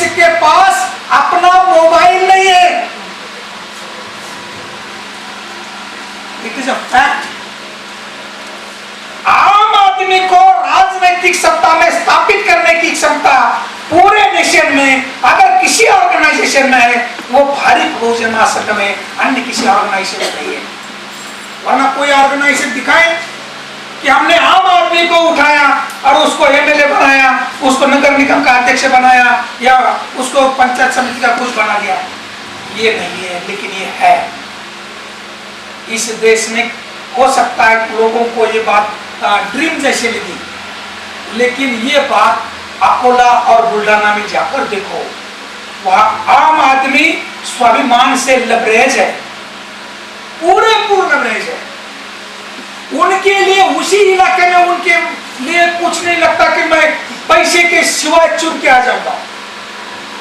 किसी के पास अपना मोबाइल नहीं है। It is a fact. आम आदमी को राजनीतिक सत्ता में स्थापित करने की क्षमता पूरे नेशन में अगर किसी ऑर्गेनाइजेशन में है, वो भारी बहुजन महासंघ में, अन्य किसी ऑर्गेनाइजेशन में नहीं है। वरना कोई ऑर्गेनाइजेशन दिखाए कि हमने आम आदमी को उठाया और उसको एमएलए बनाया, उसको नगर निगम का अध्यक्ष बनाया, या उसको पंचायत समिति का कुछ बना दिया। ये नहीं है, लेकिन ये है। इस देश में हो सकता है लोगों को ये बात ड्रीम जैसे लगी, लेकिन ये बात अकोला और बुल्ढाना में जाकर देखो, वहां आम आदमी स्वाभिमान से लबरेज है, पूरे पूर्ण लबरेज है। उनके लिए उसी इलाके में उनके लिए कुछ नहीं लगता कि मैं पैसे के सिवाय चुन के आ जाऊंगा,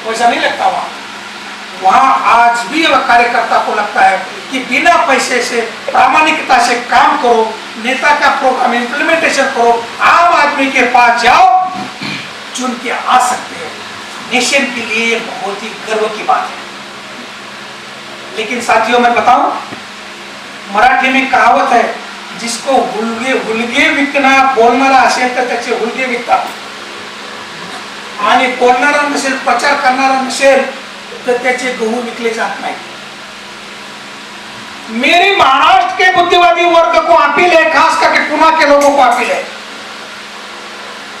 वैसा नहीं लगता। वहां आज भी कार्यकर्ता को लगता है कि बिना पैसे से प्रामाणिकता से काम करो, नेता का प्रोग्राम इंप्लीमेंटेशन करो, आम आदमी के पास जाओ, चुन के आ सकते हैं। नेशन के लिए बहुत ही गर्व की बात है। लेकिन साथियों मैं बताऊं, मराठी में कहावत है, जिसको हुलगे विकना बोलणारा असेल तर त्याचे हुलगे विकतात, आणि बोलणारा नसेल, प्रचार करणारा नसेल तर त्याचे गहू विकले जात नाही। मेरी महाराष्ट्र के बुद्धिवादी वर्ग को अपील है, खास करके पुणे के लोगों को अपील है,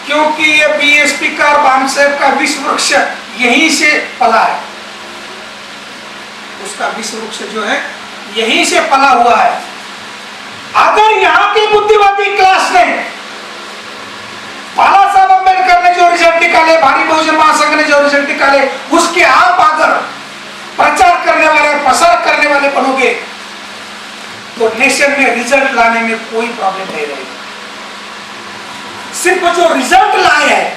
क्योंकि ये बीएसपी का और बामसेब का विश्व वृक्ष यहीं से पला है। उसका विश्व वृक्ष जो है यहीं से पला हुआ है। अगर यहाँ के बुद्धिवादी क्लास ने, बाला साहब अम्बेडकर ने जो रिजल्ट निकाले, भारी बहुजन महासंघ ने जो रिजल्ट निकाले, उसके आप अगर प्रचार करने वाले, प्रसार करने वाले बनोगे तो नेशन में रिजल्ट लाने में कोई प्रॉब्लम नहीं रहेगी। सिर्फ जो रिजल्ट लाए हैं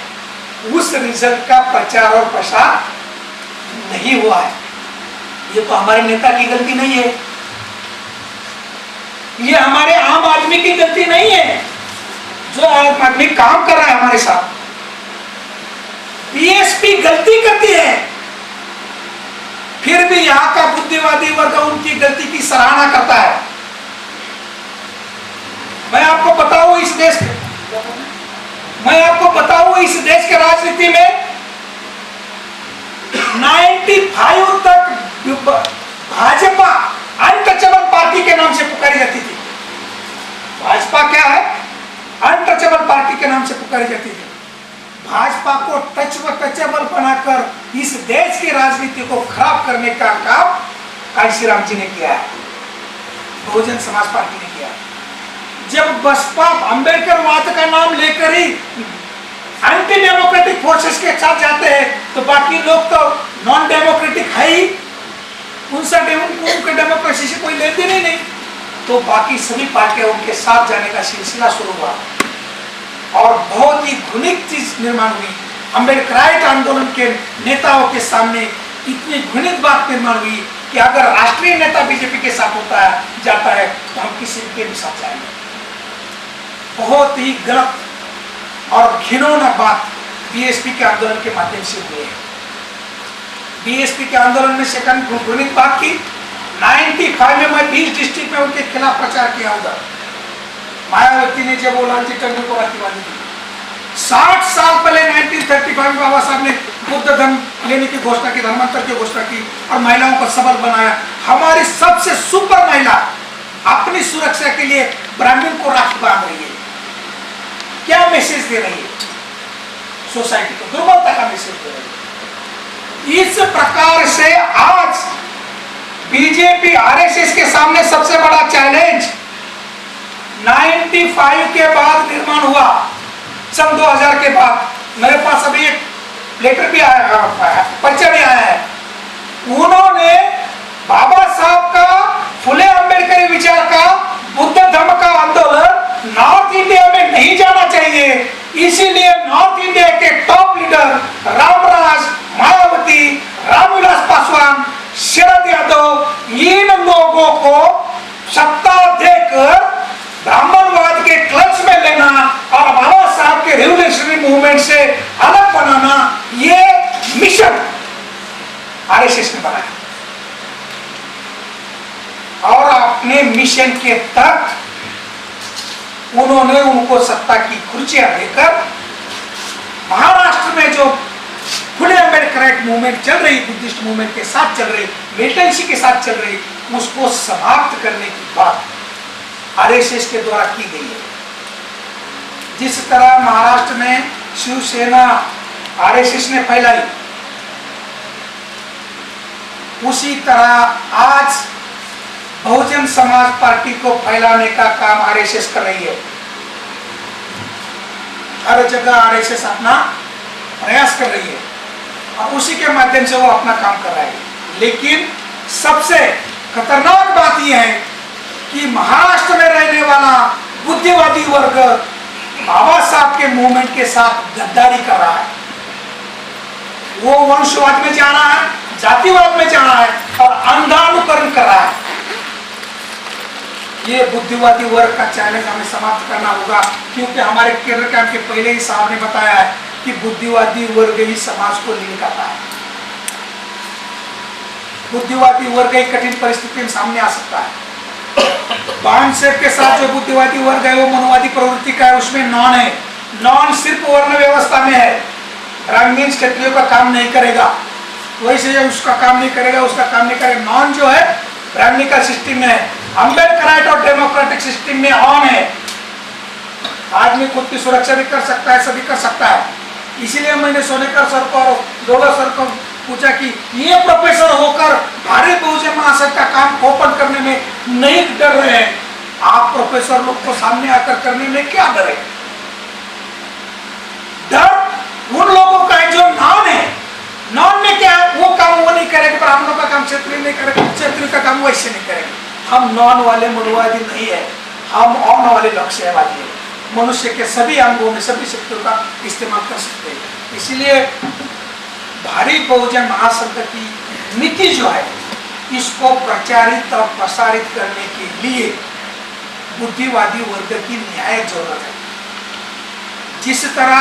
उस रिजल्ट का प्रचार और प्रसार नहीं हुआ है। ये तो हमारे नेता की गलती नहीं है, ये हमारे आम आदमी की गलती नहीं है। जो आम आदमी काम कर रहा है हमारे साथ, बीएसपी गलती करती है, फिर भी यहां का बुद्धिवादी वर्ग उनकी गलती की सराहना करता है। मैं आपको बताऊं इस देश के राजनीति में 95 तक भाजपा अनटचेबल पार्टी के नाम से पुकारी जाती थी। भाजपा क्या है? अनटचेबल पार्टी के नाम से पुकारी जाती थी। भाजपा को टचेबल बनाकर इस देश की राजनीति को खराब करने का काम कांशी राम जी ने किया है, बहुजन समाज पार्टी ने किया है। जब बसपा अंबेडकरवाद का नाम लेकर ही एंटी डेमोक्रेटिक फोर्सेस के साथ जाते हैं, तो बाकी लोग तो नॉन डेमोक्रेटिक है ही, उनके डेमोक्रेसी से कोई लेन देन ही नहीं, तो बाकी सभी पार्टियां उनके साथ जाने का सिलसिला शुरू हुआ और बहुत ही घृणित चीज निर्माण हुई। अम्बेडकराइट आंदोलन के नेताओं के सामने इतनी घृणित बात निर्माण हुई कि अगर राष्ट्रीय नेता बीजेपी के साथ जाता है तो हम किसी के भी साथ जाएंगे। बहुत ही गलत और घिनौना बात बीएसपी के आंदोलन के माध्यम से हुई है। बीएसपी के आंदोलन में सेकंड घृणित बात की 95 में मैं 20 डिस्ट्रिक्ट में उनके खिलाफ प्रचार किया। उधर मायावती ने जब वो लालजी टंडन को राखी बांधी थी, 60 साल पहले 1935 में बाबा साहब ने बुद्ध धर्म लेने की घोषणा की, धर्मांतर की घोषणा की और महिलाओं को सबल बनाया। हमारी सबसे सुपर महिला अपनी सुरक्षा के लिए ब्राह्मण को राखी बांध रही है। क्या मैसेज दे रही है? सोसाइटी को दुर्बलता का मैसेज दे रही है। इस प्रकार से आज बीजेपी आरएसएस के सामने सबसे बड़ा चैलेंज 95 के बाद निर्माण हुआ, सन 2000 के बाद। मेरे पास अभी एक लेटर भी आया, परिचय भी आया है। उन्होंने बाबा साहब का, फुले अंबेडकरी विचार का, बुद्ध धर्म का आंदोलन नॉर्थ इंडिया में नहीं जाना चाहिए, इसीलिए north India K top leader Ramraj, Mayawati, Ramvilas Paswan, Sharad Yadav, in लोगों को सत्ता देकर ब्राह्मणवाद के क्लच में लेना और बाबा साहब के रिवोल्यूशनरी मूवमेंट से अलग बनाना, ये मिशन अपने मिशन के तक उन्होंने उनको सत्ता की कुर्सियां देकर महाराष्ट्र में जो खुले अम्बेडकराइट मूवमेंट चल रही, बुद्धिस्ट मूवमेंट के साथ चल रही, मिलिटेंसी के साथ चल रही, उसको समाप्त करने की बात आरएसएस के द्वारा की गई है। जिस तरह महाराष्ट्र में शिवसेना आरएसएस ने फैलाई, उसी तरह आज बहुजन समाज पार्टी को फैलाने का काम आरएसएस कर रही है। हर जगह आरएसएस अपना प्रयास कर रही है और उसी के माध्यम से वो अपना काम कर रहा है। लेकिन सबसे खतरनाक बात यह है कि महाराष्ट्र में रहने वाला बुद्धिवादी वर्ग बाबा साहब के मूवमेंट के साथ गद्दारी कर रहा है। वो वंशवाद में जा रहा है, जातिवाद में जा रहा है और अंधानुकरण कर रहा है। ये बुद्धिवादी वर्ग का चैलेंज हमें समाप्त करना होगा, क्योंकि हमारे केंद्र कैंप के पहले ही साहब ने बताया है कि बुद्धिवादी वर्ग ही समाज को निकालता है। बुद्धिवादी वर्ग ही कठिन परिस्थिति में सामने आ सकता है। बाण सेठ के साथ जो बुद्धिवादी वर्ग है वो मनोवादी प्रवृत्ति का है, उसमें नॉन है। नॉन सिर्फ वर्ण व्यवस्था में है, ब्राह्मण क्षत्रियों का काम नहीं करेगा, वैसे उसका काम नहीं करेगा, उसका काम नहीं करेगा। नॉन जो है ब्राह्मणिकल सिस्टम में है, अम्बेडकराइट और डेमोक्रेटिक सिस्टम में ऑन है। आदमी खुद की सुरक्षा भी कर सकता है, सभी कर सकता है। इसीलिए मैंने सोनेकर सर को और डोला सर को पूछा कि ये प्रोफेसर होकर भारत बहुजन महासंघ का काम ओपन करने में नहीं डर रहे हैं, आप प्रोफेसर लोग को सामने आकर करने में क्या डर है? डर उन लोगों का है जो नॉन है। नॉन में क्या है, वो काम वो नहीं करेगा, ब्राह्मणों का काम क्षत्रिय नहीं करेगा, क्षत्रिय का काम वैसे नहीं करेगा। हम नॉन वाले मनुवादी नहीं है, हम ऑन वाले लक्ष्यवादी है। मनुष्य के सभी अंगों में सभी शक्तियों का इस्तेमाल कर सकते हैं। इसलिए भारी बहुजन महासंघ की नीति जो है, इसको प्रचारित और प्रसारित करने के लिए बुद्धिवादी वर्ग की न्याय जरूरत है। जिस तरह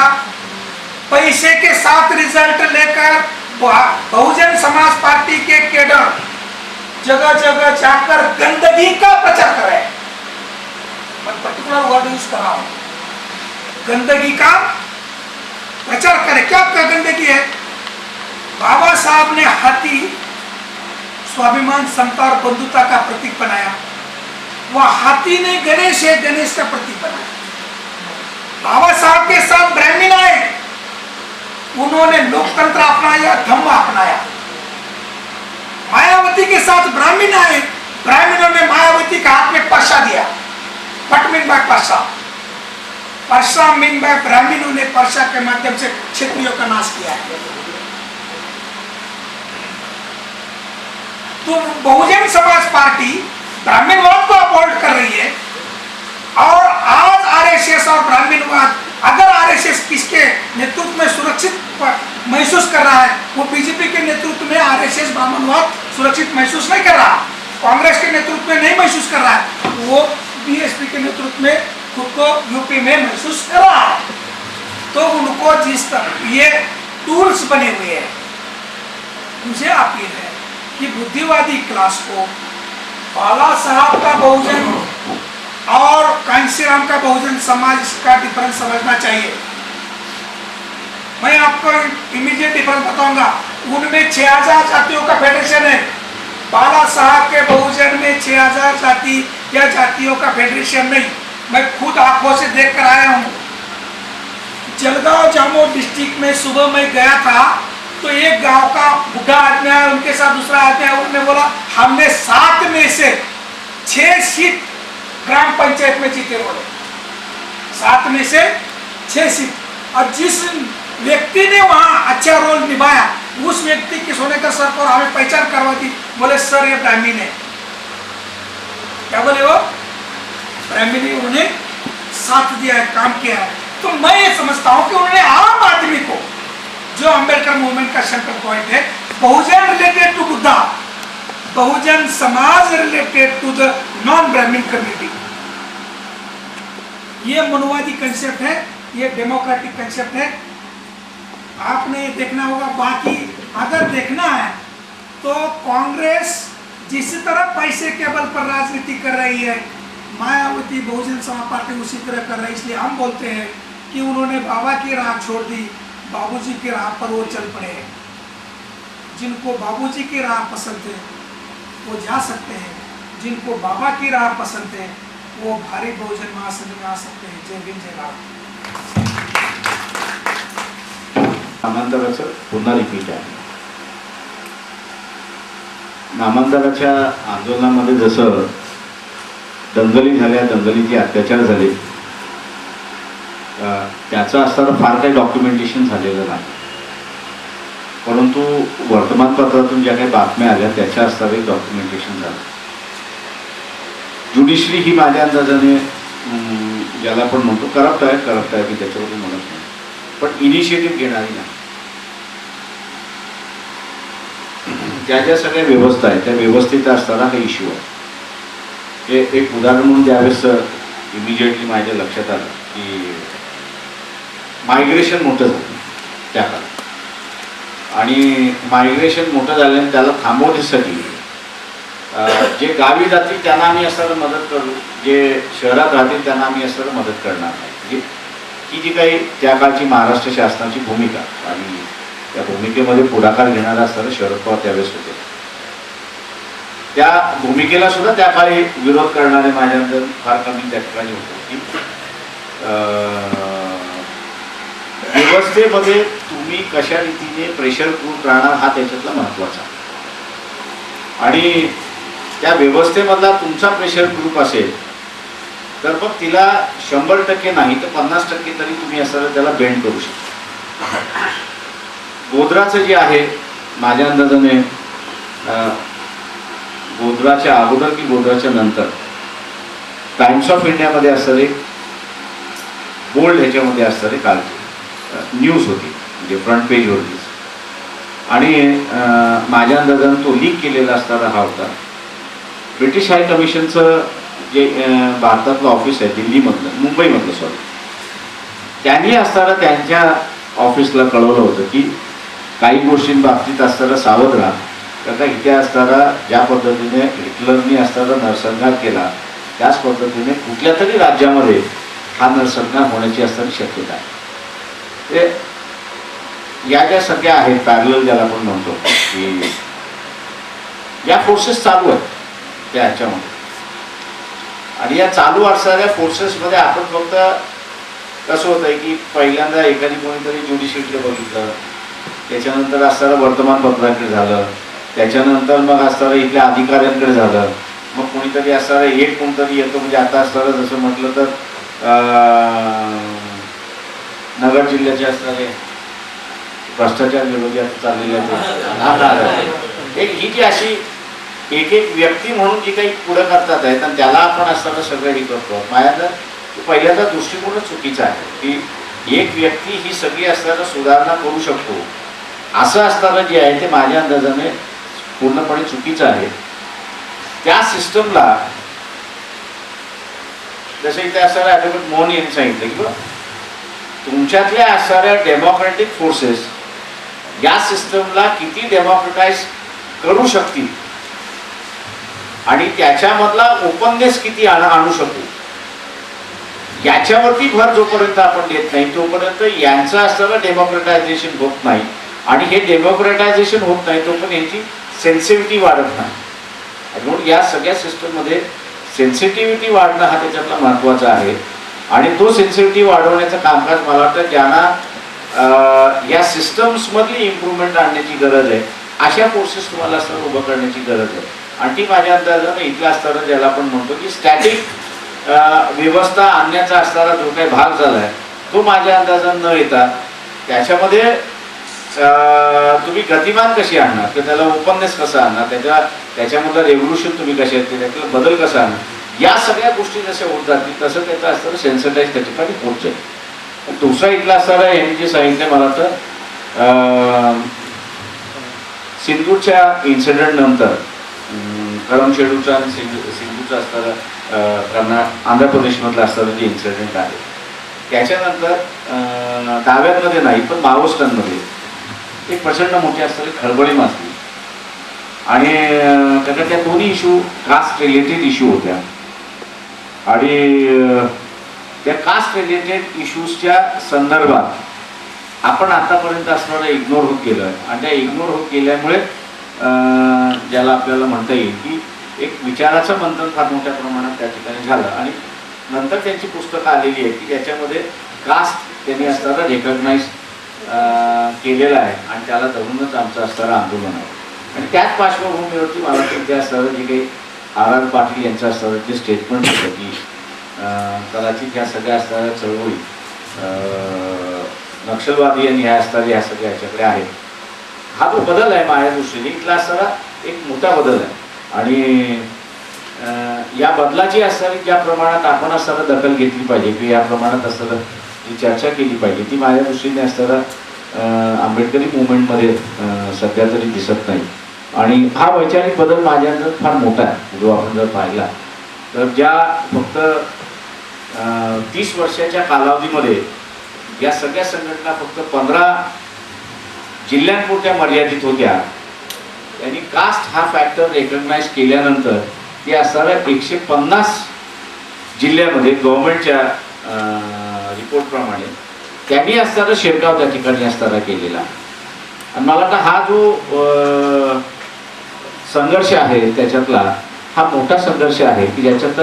पैसे के साथ रिजल्ट लेकर बहुजन समाज पार्टी के कैडर जगह जगह जाकर गंदगी का प्रचार कर रहे हैं, मैं पर्टिकुलर वर्ड यूज कर रहा हूं, गंदगी का प्रचार करें। क्या गंदगी है? बाबा साहब ने हाथी स्वाभिमान, समता और बंधुता का प्रतीक बनाया, वह हाथी ने गणेश है, गणेश का प्रतीक बनाया। बाबा साहब के साथ ब्राह्मण आए, उन्होंने लोकतंत्र अपनाया, धम्म अपनाया। मायावती के साथ ब्राह्मण आए, ब्राह्मणों ने मायावती के हाथ में पर्चा दिया, पट मीन बाय पर्चा, पर्चा मीन बाय ब्राह्मणों ने पर्चा के माध्यम से क्षत्रियों का नाश किया है। तो बहुजन समाज पार्टी ब्राह्मणवाद को अवॉइड कर रही है और आज आरएसएस और ब्राह्मणवाद, अगर आरएसएस किसके नेतृत्व में सुरक्षित महसूस कर रहा है, वो बीजेपी के नेतृत्व में आरएसएस ब्राह्मणवाद सुरक्षित महसूस नहीं कर रहा, कांग्रेस के नेतृत्व में नहीं महसूस कर रहा है, वो बीएसपी के नेतृत्व में खुद को यूपी में महसूस कर रहा है। तो उनको जिस तरह ये टूल्स बने हुए हैं, मुझे अपील है कि बुद्धिवादी क्लास को बाला साहब का बहुजन और कांशीराम का बहुजन समाज का डिफरेंस समझना चाहिए। मैं आपको इमीडिएट डिफरेंस बताऊंगा। उनमें 6000 जातियों का फेडरेशन है, बाला साहब के बहुजन में 6000 जाति या जातियों का फेडरेशन नहीं। मैं खुद आंखों से देख कर आया हूँ। जलगांव जामो डिस्ट्रिक्ट में सुबह मैं गया था, तो एक गांव का बुढ़ा आदमी आया, उनके साथ दूसरा आदमी आया, उन्होंने बोला हमने 7 में से 6 सीट ग्राम पंचायत में जीते, बोले 7 में से 6 सीट। और जिस व्यक्ति ने वहां अच्छा रोल निभाया, उस व्यक्ति की सोनेकर सर पर हमें पहचान करवा दी, बोले सर ये ब्राह्मण है। क्या बोले वो? ब्राह्मण, उन्होंने साथ दिया है, काम किया है। तो मैं ये समझता हूं कि उन्होंने आम आदमी को, जो अंबेडकर मूवमेंट का सेंट्रल पॉइंट है, बहुजन related to Buddha, Bahujan Samaj related to the non ब्राह्मण कम्युनिटी, ये मनुवादी कंसेप्ट है, ये डेमोक्रेटिक कंसेप्ट है। आपने ये देखना होगा। बाकी अगर देखना है तो कांग्रेस जिस तरह पैसे के बल पर राजनीति कर रही है मायावती, बहुजन समाज पार्टी उसी तरह कर रही है। इसलिए हम बोलते हैं कि उन्होंने बाबा की राह छोड़ दी, बाबूजी की राह पर वो चल पड़े हैं। जिनको बाबूजी की राह पसंद है वो जा सकते हैं, जिनको बाबा की राह पसंद है वो भारी बहुजन महासंघ में आ सकते हैं। जय भीम, जय भारत। नामांतराचं पुन्हा रिपीट आहे. नामांतराच्या आंदोलनामध्ये जसं दंगली झाल्या, दंगलीचे अत्याचार झाले, त्याचं असताना फार काही डॉक्युमेंटेशन झालेलं नाही. परंतु वर्तमानपत्रातून ज्या काही बातम्या आल्या त्याच्या असताना एक डॉक्युमेंटेशन झालं. ज्युडिशरी ही माझ्या अंदाजाने ज्याला आपण म्हणतो करप्ट आहे की त्याच्यावरून म्हणत नाही, पण इनिशिएटिव्ह घेणारी नाही. ज्या ज्या सगळ्या व्यवस्था आहेत त्या व्यवस्थेत असताना हा इश्यू आहे. हे एक उदाहरण म्हणून ज्यावेळेस इमिजिएटली माझ्या लक्षात आलं की मायग्रेशन मोठं झालं त्या काळात, आणि मायग्रेशन मोठं झाल्याने त्याला थांबवण्यासाठी जे गावी जातील त्यांना आम्ही असताना मदत करू, जे शहरात राहतील त्यांना आम्ही असताना मदत करणार नाही. ही जी काही त्या काळची महाराष्ट्र शासनाची भूमिका, आणि त्या भूमिकेमध्ये पुढाकार घेणारा असताना शरद पवार त्यावेळेस होते. त्या भूमिकेला सुद्धा त्या काळी विरोध करणारे माझ्यानंतर फार कमी त्या ठिकाणी होते की व्यवस्थेमध्ये तुम्ही कशा रीतीने प्रेशर प्रूफ राहणार हा त्याच्यातला महत्त्वाचा. आणि त्या व्यवस्थेमधला तुमचा प्रेशर ग्रुप असेल तर मग तिला 100% नाही तर 50% तरी तुम्ही असं त्याला बेंड करू शकता. गोधराचं जे आहे माझ्या अंदाजाने गोधराच्या अगोदर की गोधराच्या नंतर टाइम्स ऑफ इंडियामध्ये असणारे बोल्ड ह्याच्यामध्ये असणारे कालची न्यूज होती, म्हणजे फ्रंट पेजवरतीच. आणि माझ्या अंदाजाने तो लीक केलेला असणारा हा होता. ब्रिटिश हाय कमिशनचं जे भारतातलं ऑफिस आहे दिल्लीमधलं, मुंबईमधलं सॉरी, त्यांनी असताना त्यांच्या ऑफिसला कळवलं होतं की काही गोष्टींबाबतीत असताना सावध राहा, कारण इथे असताना ज्या पद्धतीने हिटलरनी असताना नरसंहार केला त्याच पद्धतीने कुठल्या तरी राज्यामध्ये हा नरसंहार होण्याची असताना शक्यता आहे. ते या ज्या सगळ्या आहेत पॅरलल ज्याला आपण म्हणतो की या फोर्सेस चालू आहेत त्या ह्याच्यामध्ये, आणि या चालू असणाऱ्या फोर्सेसमध्ये आपण फक्त कसं होतं आहे की पहिल्यांदा एखादी कोणीतरी ज्युडिशियरीकडे बघितलं, त्याच्यानंतर असताना वर्तमानपत्राकडे झालं, त्याच्यानंतर मग असताना इथल्या अधिकाऱ्यांकडे झालं, मग कोणीतरी असताना एक कोणतरी येतो. म्हणजे आता असताना जसं म्हटलं तर नगर जिल्ह्याचे असणारे भ्रष्टाचार विरोधी आता चाललेले एक ही जी अशी एक एक व्यक्ती म्हणून जी काही पुढं करतात आहेत आणि त्याला आपण असताना सगळं हे करतो. माझ्या पहिल्यांदा दृष्टिकोनच चुकीचा आहे की एक व्यक्ती ही सगळी असताना सुधारणा करू शकतो असं असताना जे आहे ते माझ्या अंदाजाने पूर्णपणे चुकीचं आहे. त्या सिस्टमला जसं इथे असणाऱ्या ॲडव्होकेट मोहन यांनी सांगितलं की तुमच्यातल्या असणाऱ्या डेमोक्रॅटिक फोर्सेस या सिस्टमला किती डेमोक्रेटाइज करू शकतील आणि त्याच्यामधला ओपननेस किती आणू शकू याच्यावरती भर जोपर्यंत आपण देत नाही तोपर्यंत यांचं असताना डेमोक्रेटायझेशन होत नाही. आणि हे डेमोक्रेटायझेशन होत नाही तोपर्यंत यांची सेन्सिटिव्हिटी वाढत नाही. म्हणून या सगळ्या सिस्टममध्ये सेन्सिटिव्हिटी वाढणं हा त्याच्यातला महत्त्वाचा आहे. आणि तो सेन्सिटिव्हिटी वाढवण्याचं कामकाज मला वाटतं ज्यांना या सिस्टम्समधली इम्प्रूव्हमेंट आणण्याची गरज आहे अशा फोर्सेस तुम्हाला असताना उभं करण्याची गरज आहे. आणि ती माझ्या अंदाजानं इथला असताना ज्याला आपण म्हणतो की स्टॅटिक व्यवस्था आणण्याचा असणारा जो काही भाग झाला आहे तो माझ्या अंदाजानं न येता त्याच्यामध्ये तुम्ही गतिमान कशी आणणार, तर त्याला ओपननेस कसं आणणार, त्याच्यामधलं रेव्होल्युशन तुम्ही कसे येते, त्यातला बदल कसा आणणार, या सगळ्या गोष्टी जशा होत जातील तसं त्याचं असताना सेन्सिटाईज त्या ठिकाणी होत जाईल. दुसरा इथला असताना यांनी जे सांगितलं मला तर सिंधूच्या इन्सिडेंट नंतर करमशेडूचा आणि सिंधूचा असताना आंध्र प्रदेशमधला असताना जे इन्सिडेंट आहे त्याच्यानंतर डाव्यांमध्ये नाही पण माओवाद्यांमध्ये एक प्रचंड मोठी असणारी खळबळी माजली. आणि त्याच्या त्या दोन्ही इश्यू कास्ट रिलेटेड इश्यू होत्या आणि त्या कास्ट रिलेटेड इश्यूजच्या संदर्भात आपण आतापर्यंत असणारं इग्नोर होत गेलो आहे आणि त्या इग्नोर होत गेल्यामुळे ज्याला आपल्याला म्हणता येईल की एक विचाराचं मंथन फार मोठ्या प्रमाणात त्या ठिकाणी झालं आणि नंतर त्यांची पुस्तकं आलेली आहेत की ज्याच्यामध्ये कास्ट त्यांनी असणारा रेकग्नाइज केलेला आहे आणि त्याला धरूनच आमचं असणारं आंदोलन आहे आणि त्याच पार्श्वभूमीवरती मला ते असणारं जे काही आर पाटील यांचं असणारं जे स्टेटमेंट होतं की कदाचित ह्या सगळ्या असणाऱ्या चळवळी नक्षलवादी आणि ह्या असणाऱ्या ह्या सगळ्या ह्याच्याकडे आहेत. हा जो बदल आहे माझ्या दृष्टीने इथला असणारा एक मोठा बदल आहे आणि या बदलाची असणारी ज्या प्रमाणात आपण असताना दखल घेतली पाहिजे किंवा या प्रमाणात असताना जी चर्चा केली पाहिजे ती माझ्या दृष्टीने असताना आंबेडकरी मुवमेंटमध्ये सध्या तरी दिसत नाही आणि हा वैचारिक बदल माझ्या अंदाजात फार मोठा आहे. जो आपण जर पाहिला तर ज्या फक्त 30 वर्षाच्या कालावधीमध्ये या सगळ्या संघटना फक्त 15 जिल्ह्यांपुरत्या मर्यादित होत्या त्यांनी कास्ट हा फॅक्टर रेकग्नाइज केल्यानंतर ते असणाऱ्या 150 जिल्ह्यामध्ये गव्हर्नमेंटच्या रिपोर्टप्रमाणे त्यांनी असणारा शिरकाव त्या ठिकाणी असणारा केलेला आणि मला वाटतं हा जो संघर्ष आहे त्याच्यातला हा मोठा संघर्ष आहे की ज्याच्यात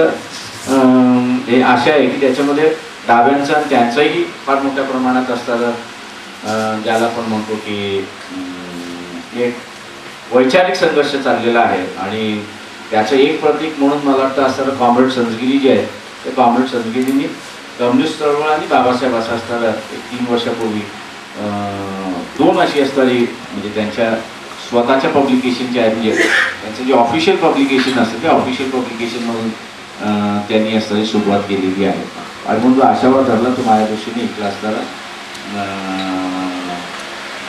हे आशा आहे की त्याच्यामध्ये डाव्यांचा आणि त्यांचाही फार मोठ्या प्रमाणात असणारं ज्याला आपण म्हणतो की एक वैचारिक संघर्ष चाललेला आहे आणि त्याचं एक प्रतीक म्हणून मला वाटतं असणारं कॉम्रेड संजगिरी जे आहे ते कॉम्रेड संजगिरींनी कम्युनिस्ट चळवळ आणि बाबासाहेब असं असणारं एक 3 वर्षापूर्वी 2 अशी असणारी म्हणजे त्यांच्या स्वतःच्या पब्लिकेशन जे आहे म्हणजे त्यांचं जे ऑफिशियल पब्लिकेशन असतं ते ऑफिशियल पब्लिकेशन म्हणून त्यांनी असणारी सुरुवात केलेली आहे आणि म्हणून जो आशावाद धरला तो माझ्या दृष्टीने इकडे असणारा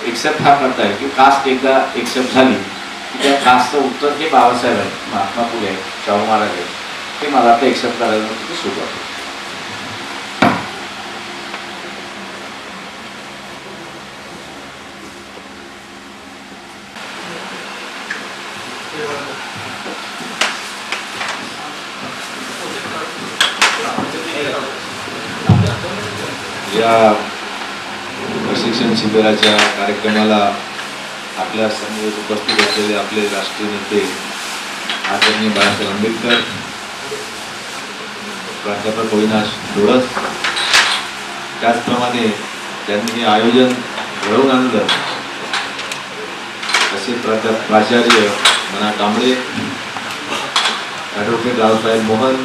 एक्सेप्ट हा करता येईल की कास्ट एकदा एक्सेप्ट झाली की त्या कास्टचं उत्तर हे बाबासाहेब आहेत महात्मा फुले आहेत शाहू महाराज आहेत ते मला वाटतं एक्सेप्ट करायला तिथे सुरुवात आहे. या प्रशिक्षण शिबिराच्या कार्यक्रमाला आपल्या समोर उपस्थित असलेले आपले राष्ट्रीय नेते आदरणीय बाळासाहेब आंबेडकर, प्राध्यापक अविनाश डोळस, त्याचप्रमाणे त्यांनी हे आयोजन घडवून आणलं असे प्राचार्य मना कांबळे, ॲडव्होकेट रावसाहेब मोहन,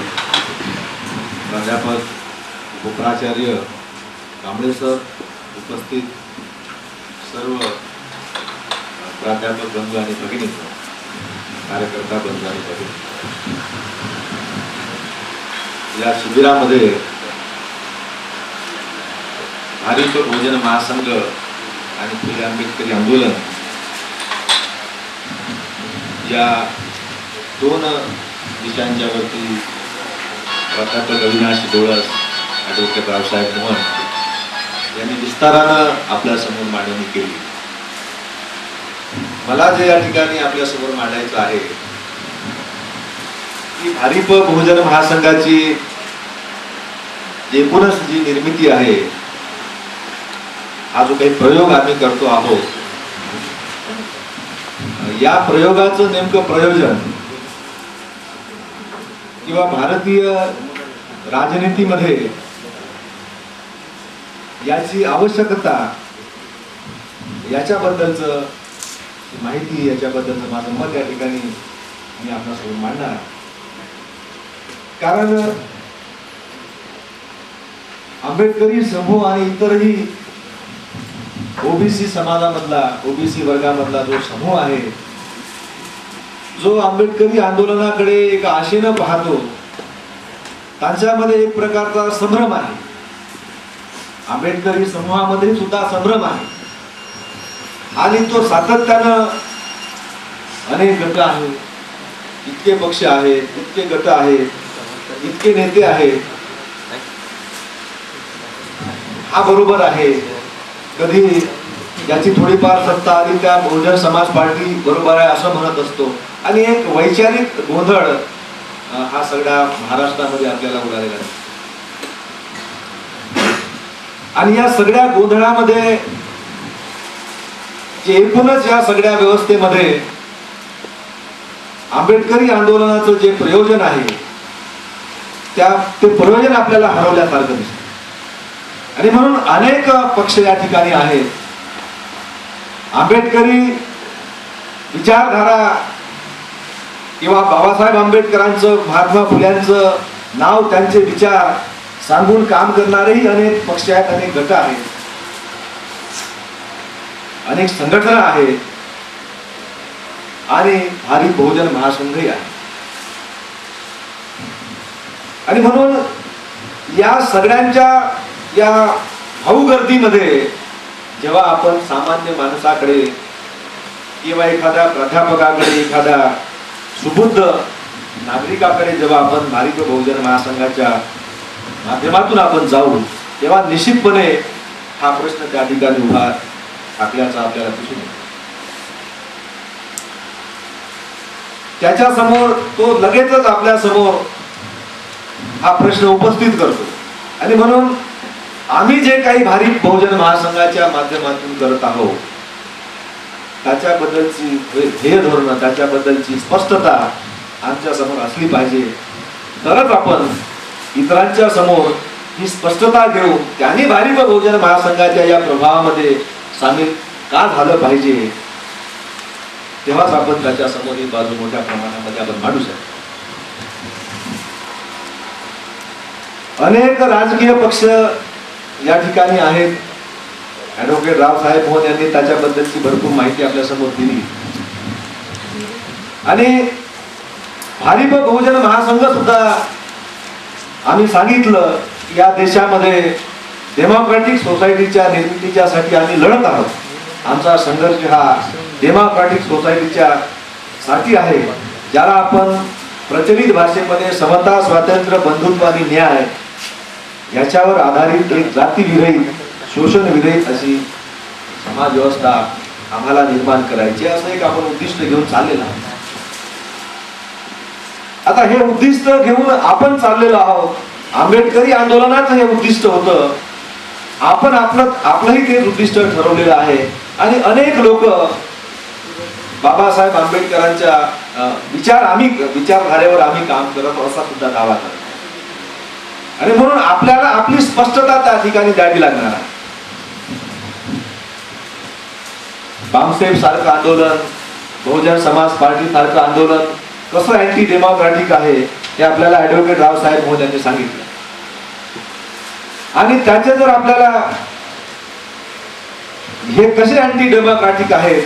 प्राध्यापक उपप्राचार्य कांबळे सर, उपस्थित सर्व प्राध्यापक बंधू आणि भगिनी, कार्यकर्ता बंधू आणि भगिनी, या शिबिरामध्ये भारतीय बहुजन महासंघ आणि फुले आंबेडकरी आंदोलन या 2 विषयांच्या वरती प्राध्यापक अविनाश डोळस, ॲडव्होकेट रावसाहेब मोहन यांनी विस्तारानं आपल्यासमोर मांडणी केली. मला जे या ठिकाणी आपल्यासमोर मांडायचं आहे की भारिप बहुजन महासंघाची एकूणच जी निर्मिती आहे, हा जो काही प्रयोग आम्ही करतो आहोत, या प्रयोगाचं नेमकं प्रयोजन किंवा भारतीय राजनीतीमध्ये याची आवश्यकता, याच्याबद्दलचं माहिती, याच्याबद्दलचं माझं मत या ठिकाणी मी आपल्यासमोर मांडणार. कारण आंबेडकरी समूह आणि इतरही ओबीसी समाजामधला, ओबीसी वर्गामधला जो समूह आहे, जो आंबेडकरी आंदोलनाकडे एक आशेनं पाहतो, त्यांच्यामध्ये एक प्रकारचा संभ्रम आहे. आंबेडकरी समूहामध्ये सुद्धा संभ्रम आहे आणि तो सातत्यानं अनेक गट आहेत, इतके पक्ष आहेत, इतके गट आहेत, इतके नेते आहेत, हा बरोबर आहे, कधी याची थोडीफार सत्ता आली त्या बहुजन समाज पार्टी बरोबर आहे असं म्हणत असतो आणि एक वैचारिक गोंधळ हा सगळ्या महाराष्ट्रामध्ये आपल्याला उडालेला आहे. आणि या सगळ्या गोंधळामध्ये जे एकूणच या सगळ्या व्यवस्थेमध्ये आंबेडकरी आंदोलनाचं जे प्रयोजन आहे ते प्रयोजन आपल्याला हरवल्यासारखं दिसतं. आणि म्हणून अनेक पक्ष या ठिकाणी आहेत. आंबेडकरी विचारधारा किंवा बाबासाहेब आंबेडकरांचं, महात्मा फुल्यांचं नाव, त्यांचे विचार सांगून काम करणारेही अनेक पक्ष आहेत, अनेक गट आहेत, अनेक संघटना आहेत आणि भारी बहुजन महासंघही आहे. आणि म्हणून या सगळ्यांच्या या भाऊगर्दीमध्ये जेव्हा आपण सामान्य माणसाकडे किंवा एखाद्या प्राध्यापकाकडे, एखाद्या सुबुद्ध नागरिकाकडे जेव्हा आपण भारिप बहुजन महासंघाच्या माध्यमातून आपण जाऊ तेव्हा निश्चितपणे हा प्रश्न त्या ठिकाणी उभा ठाकल्याचा आपल्याला दिसून येतो. त्याच्या समोर तो लगेचच आपल्या समोर हा प्रश्न उपस्थित करतो. आणि म्हणून आम्ही जे काही भारिप बहुजन महासंघाच्या माध्यमातून करत आहोत त्याच्याबद्दलची ध्येय धोरण, त्याच्याबद्दलची स्पष्टता आमच्या समोर असली पाहिजे. तरच आपण इतरांच्या समोर ही स्पष्टता घेऊन त्यांनी भारिप बहुजन महासंघाच्या या प्रभावामध्ये सामील का झालं पाहिजे, तेव्हाच आपण त्याच्या समोर ही बाजू मोठ्या प्रमाणामध्ये आपण मांडू शकतो. अनेक राजकीय पक्ष या ठिकाणी आहेत. ऍडव्होकेट रावसाहेब मोहन यांनी त्याच्याबद्दलची भरपूर माहिती आपल्या समोर दिली. आणि भारिप बहुजन महासंघ सुद्धा आम्ही सांगितलं की या देशामध्ये डेमोक्रॅटिक सोसायटीच्या निर्मितीच्यासाठी आम्ही लढत आहोत. आमचा संघर्ष हा डेमोक्रॅटिक सोसायटीच्या साठी आहे, ज्याला आपण प्रचलित भाषेमध्ये समता, स्वातंत्र्य, बंधुत्व आणि न्याय याच्यावर आधारित एक जातीविरहित, शोषण विरहित अशी समाज व्यवस्था आम्हाला निर्माण करायची, असं एक आपण उद्दिष्ट घेऊन चाललेलं आहोत. आता हे उद्दिष्ट घेऊन आपण चाललेलो आहोत. आंबेडकरी आंदोलनाचं हे उद्दिष्ट होतं. आपण आपलंही ते उद्दिष्ट ठरवलेलं आहे. आणि अनेक लोक बाबासाहेब आंबेडकरांच्या विचारधारेवर आम्ही काम करत असा सुद्धा दावा करतो. आणि म्हणून आपल्याला आपली स्पष्टता त्या ठिकाणी द्यावी लागणार आहे. बामसेफ सारखं आंदोलन, बहुजन समाज पार्टी सारखं आंदोलन कसं अँटी डेमोक्रॅटिक आहे हे आपल्याला ऍडव्होकेट रावसाहेब मोहन यांनी सांगितलं. आणि त्याचे जर आपल्याला हे कसे अँटी डेमोक्रॅटिक आहेत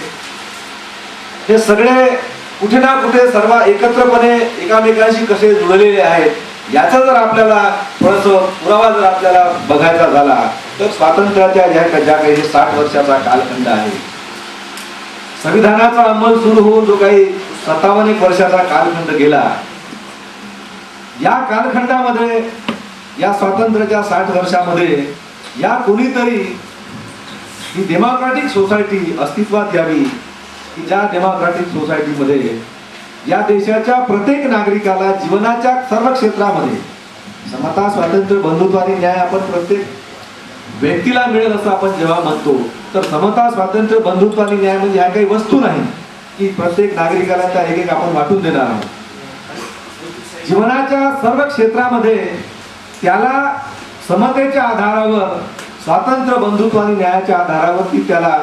हे सगळे कुठे ना कुठे सर्व एकत्रपणे एकामेकांशी कसे जुळलेले आहेत याचा जर आपल्याला थोडंसं पुरावा जर आपल्याला बघायचा झाला तर स्वातंत्र्याच्या ज्या काही 60 वर्षाचा कालखंड आहे, संविधानाचा अंमल सुरू होऊन जो काही 57 वर्षाचा कालखंड गेला, या कालखंडामध्ये या स्वातंत्र्याच्या 60 वर्षामध्ये या कोणीतरी ही डेमोक्रॅटिक सोसायटी अस्तित्वात यावी की ज्या डेमोक्रॅटिक सोसायटीमध्ये या देशाच्या प्रत्येक नागरिकाला जीवनाच्या सर्व क्षेत्रामध्ये समता, स्वातंत्र्य, बंधुत्व आणि न्याय आपण प्रत्येक व्यक्तीला मिळेल असं आपण जेव्हा म्हणतो तर समता, स्वातंत्र्य, बंधुत्व आणि न्याय म्हणजे ह्या काही वस्तू नाही की प्रत्येक नागरिकाला त्या एक आपण वाटून देणार आहोत. जीवनाच्या सर्व क्षेत्रामध्ये त्याला समतेच्या आधारावर, स्वातंत्र्य, बंधुत्व आणि न्यायाच्या आधारावरती त्याला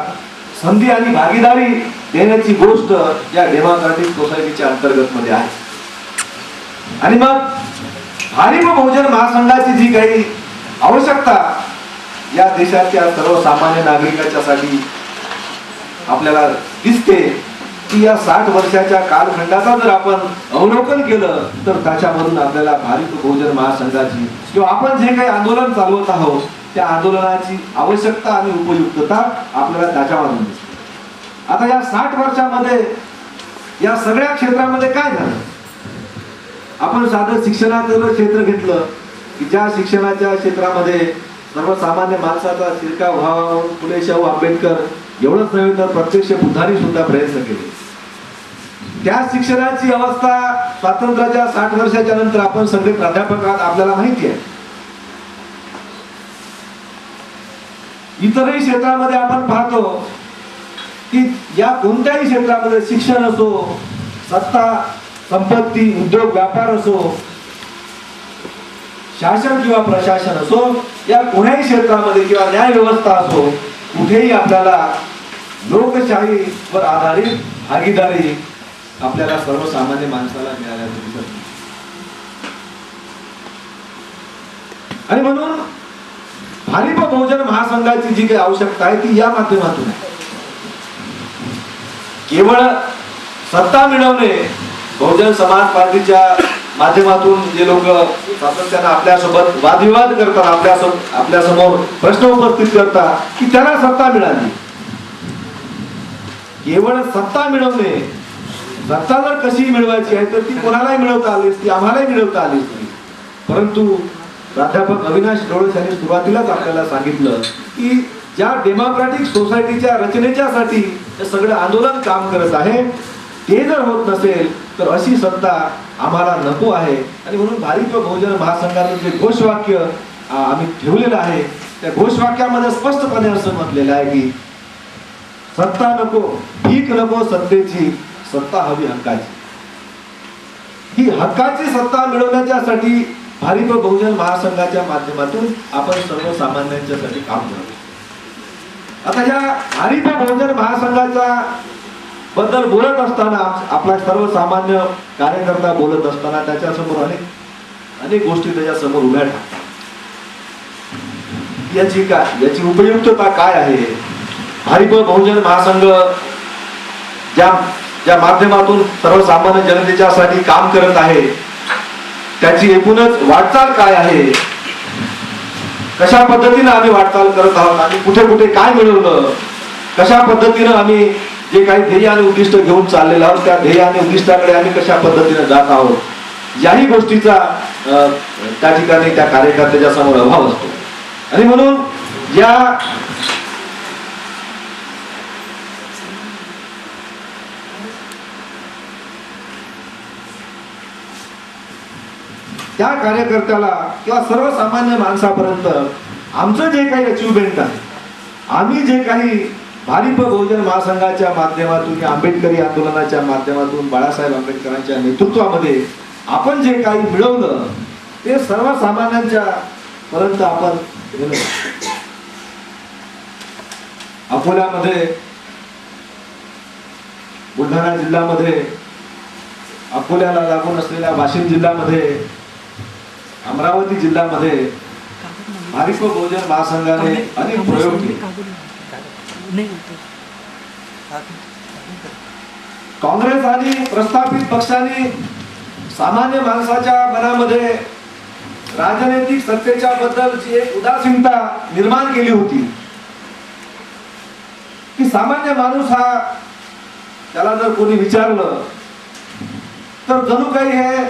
संधी आणि भागीदारी देण्याची गोष्ट या डेमोक्रॅटिक सोसायटीच्या अंतर्गत मध्ये आहे. आणि मग भारिप बहुजन महासंघाची जी काही आवश्यकता या देशाच्या सर्वसामान्य नागरिकांच्यासाठी आपल्याला दिसते की या 60 वर्षाच्या कालखंडाचा जर आपण अवलोकन केलं तर त्याच्यामधून आपल्याला भारिप बहुजन महासंघाची किंवा आपण जे काही आंदोलन चालवत आहोत त्या आंदोलनाची आवश्यकता आणि उपयुक्तता आपल्याला त्याच्यामधून दिसते. आता या 60 वर्षामध्ये या सगळ्या क्षेत्रामध्ये काय झालं? आपण साधं शिक्षणाचं क्षेत्र घेतलं की ज्या शिक्षणाच्या क्षेत्रामध्ये सर्वसामान्य माणसाचा शिरकाव व्हावा फुले शाहू आंबेडकर एवढंच नव्हे तर प्रत्यक्ष बुद्धांनी सुद्धा प्रयत्न केले. त्या शिक्षणाची अवस्था स्वातंत्र्याच्या 60 वर्षाच्या नंतर आपण सगळे प्राध्यापक आहात, आपल्याला माहिती आहे. इतरही क्षेत्रामध्ये आपण पाहतो की या कोणत्याही क्षेत्रामध्ये शिक्षण असो, सत्ता संपत्ती, उद्योग व्यापार असो, शासन किंवा प्रशासन असो, या कोणत्याही क्षेत्रामध्ये किंवा न्याय व्यवस्था असो, कुठेही आपल्याला लोकशाहीवर आधारित भागीदारी आपल्याला सर्वसामान्य माणसाला मिळाल्याचं दिसत नाही. आणि म्हणून भारिप बहुजन महासंघाची जी काही आवश्यकता आहे ती या माध्यमातून आहे. केवळ सत्ता मिळवणे, बहुजन समाज पार्टीच्या माध्यमातून जे लोक सातत्याने आपल्यासोबत वादविवाद करतात, आपल्या समोर प्रश्न उपस्थित करतात की त्यांना सत्ता मिळाली. केवळ सत्ता मिळवणे, सत्ता जर कशी मिळवायची आहे तर ती कोणालाही मिळवता आली असती, आम्हालाही मिळवता आली असती. परंतु प्राध्यापक अविनाश डोळस यांनी सुरुवातीलाच आपल्याला सांगितलं की ज्या डेमोक्रॅटिक सोसायटीच्या रचनेच्यासाठी हे सगळं आंदोलन काम करत आहे, ते जर होत नसेल तर अशी सत्ता आम्हाला नको आहे. आणि म्हणून भारिप बहुजन महासंघाचं जे घोषवाक्य आम्ही ठेवलेलं आहे त्या घोषवाक्यामध्ये स्पष्टपणे असं म्हटलेलं आहे की सत्ता नको, भीक नको सत्तेची, सत्ता हवी हक्काची. ही हक्काची सत्ता मिळवण्याच्यासाठी भारिप बहुजन महासंघाच्या माध्यमातून आपण सर्वसामान्यांच्यासाठी काम करतो. आता या भारिप बहुजन महासंघाच्या बद्दल बोलत असताना आपला सर्वसामान्य कार्यकर्ता बोलत असताना त्याच्यासमोर अनेक गोष्टी त्याच्यासमोर उभ्या टाकतात. याची उपयुक्तता काय आहे, भारिप बहुजन महासंघ ज्या माध्यमातून सर्वसामान्य जनतेच्यासाठी काम करत आहे त्याची एकूणच वाटचाल काय आहे, कशा पद्धतीने आम्ही वाटचाल करत आहोत, आम्ही कुठे कुठे काय मिळवलं, कशा पद्धतीने आम्ही जे काही ध्येय आणि उद्दिष्ट घेऊन चाललेलो आहोत त्या ध्येय आणि उद्दिष्टाकडे आम्ही कशा पद्धतीने जात आहोत, याही गोष्टीचा त्या ठिकाणी त्या कार्यकर्त्याच्या समोर अभाव असतो. आणि म्हणून त्या कार्यकर्त्याला किंवा सर्वसामान्य माणसापर्यंत आमचं जे काही अचिव्हमेंट आहे, आम्ही जे काही भारिप बहुजन महासंघाच्या माध्यमातून, आंबेडकरी आंदोलनाच्या माध्यमातून, बाळासाहेब आंबेडकरांच्या नेतृत्वामध्ये आपण जे काही मिळवलं ते सर्वसामान्यांच्या पर्यंत आपण अकोल्यामध्ये, बुलढाणा जिल्ह्यामध्ये, अकोल्याला लागून असलेल्या वाशिम जिल्ह्यामध्ये, अमरावती जिल्ह्यामध्ये भारिप बहुजन महासंघाने अनेक प्रयोग केले. काँग्रेस आणि प्रस्थापित पक्षांनी सामान्य माणसाच्या मनामध्ये राजनैतिक सत्तेच्या बद्दलची एक उदासीनता निर्माण केली होती की सामान्य माणूस हा, त्याला जर कोणी विचारलं तर जणू काही हे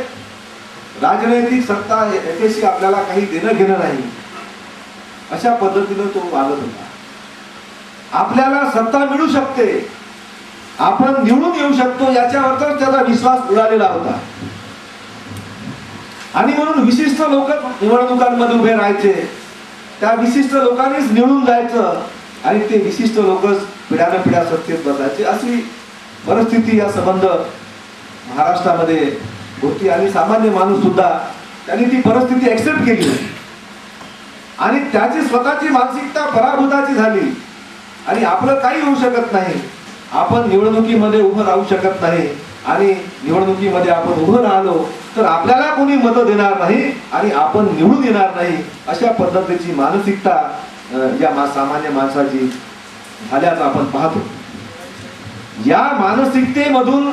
राजनैतिक सत्ता याच्याशी आपल्याला काही देणं घेणं नाही, अशा पद्धतीने तो वागत होता. आपल्याला सत्ता मिळू शकते, आपण निवडून येऊ शकतो याच्यावरच त्याचा विश्वास उडालेला होता. आणि म्हणून विशिष्ट लोक निवडणुकांमध्ये उभे राहायचे, त्या विशिष्ट लोकांनीच निवडून जायचं आणि ते विशिष्ट लोकच पिढ्यानं पिढ्या सत्तेत बसायचे, अशी परिस्थिती या संबंध महाराष्ट्रामध्ये होती. आणि सामान्य माणूस सुद्धा त्यांनी ती परिस्थिती ऍक्सेप्ट केली आणि त्याची स्वतःची मानसिकता पराभूताची झाली आणि आपलं काही होऊ शकत नाही, आपण निवडणुकीमध्ये उभं राहू शकत नाही आणि निवडणुकीमध्ये आपण उभं राहिलो तर आपल्याला कोणी मतं देणार नाही आणि आपण निवडून येणार नाही, अशा पद्धतीची मानसिकता या सामान्य माणसाची झाल्याचं आपण पाहतो. या मानसिकतेमधून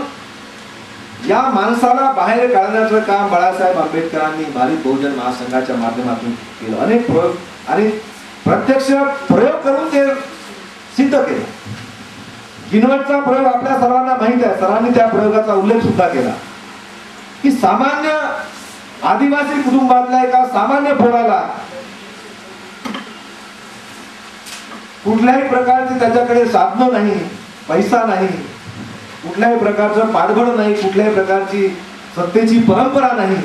या माणसाला बाहेर काढण्याचं काम बाळासाहेब आंबेडकरांनी भारिप बहुजन महासंघाच्या माध्यमातून केलं. अनेक प्रयोग आणि प्रत्यक्ष प्रयोग करून ते सिद्ध केलं. किनवटचा प्रयोग आपल्या सर्वांना माहित आहे, सरांनी त्या प्रयोगाचा उल्लेख सुद्धा केला की सामान्य आदिवासी कुटुंबातल्या एका सामान्य पोराला कुठल्याही प्रकारची त्याच्याकडे साधनं नाही, पैसा नाही, कुठल्याही प्रकारचं पाठबळ नाही, कुठल्याही प्रकारची सत्तेची परंपरा नाही.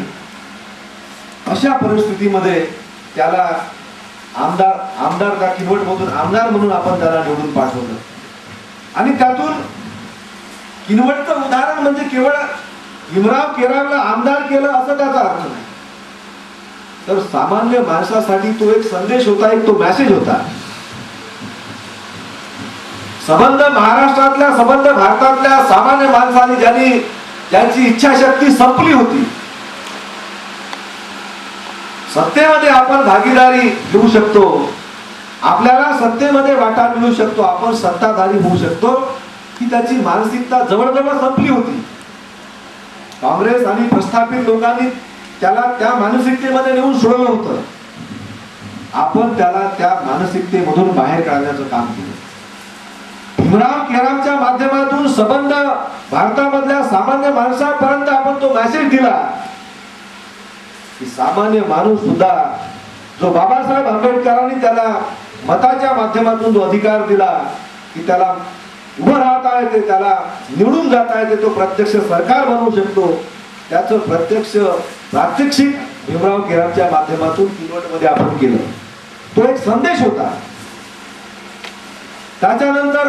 अशा परिस्थितीमध्ये त्याला आमदार का किनवट मधून आमदार म्हणून आपण त्याला निवडून पाठवलं. आणि त्यातून किनवटचं उदाहरण म्हणजे केवळ भीमराव केरामला आमदार केलं असं त्याचा अर्थ नाही, तर सामान्य माणसासाठी तो एक संदेश होता, एक तो मेसेज होता. संबंध महाराष्ट्रातल्या, संबंध भारतातल्या सामान्य माणसाने ज्यांची इच्छाशक्ती संपली होती, सत्तेमध्ये आपण भागीदारी घेऊ शकतो, आपल्याला सत्तेमध्ये वाटा मिळू शकतो, आपण सत्ताधारी होऊ शकतो, ही त्याची मानसिकता जवळजवळ संपली होती. काँग्रेस आणि प्रस्थापित लोकांनी त्याला त्या मानसिकतेमध्ये नेऊन सोडलं होतं. आपण त्याला त्या मानसिकतेमधून बाहेर काढण्याचं काम केलं. भीमराव केरामच्या माध्यमातून संबंध भारतामधल्या सामान्य माणसापर्यंत आपण तो मेसेज दिला की सामान्य माणूस सुद्धा, जो बाबासाहेब आंबेडकरांनी त्याला मताच्या माध्यमातून जो अधिकार दिला की त्याला उभं राहता येते, त्याला निवडून जाता येते, तो प्रत्यक्ष सरकार बनवू शकतो, त्याचं प्रत्यक्ष प्रात्यक्षिक भीमराव केरामच्या माध्यमातून किनवटमध्ये आपण केलं. तो एक संदेश होता. त्याच्यानंतर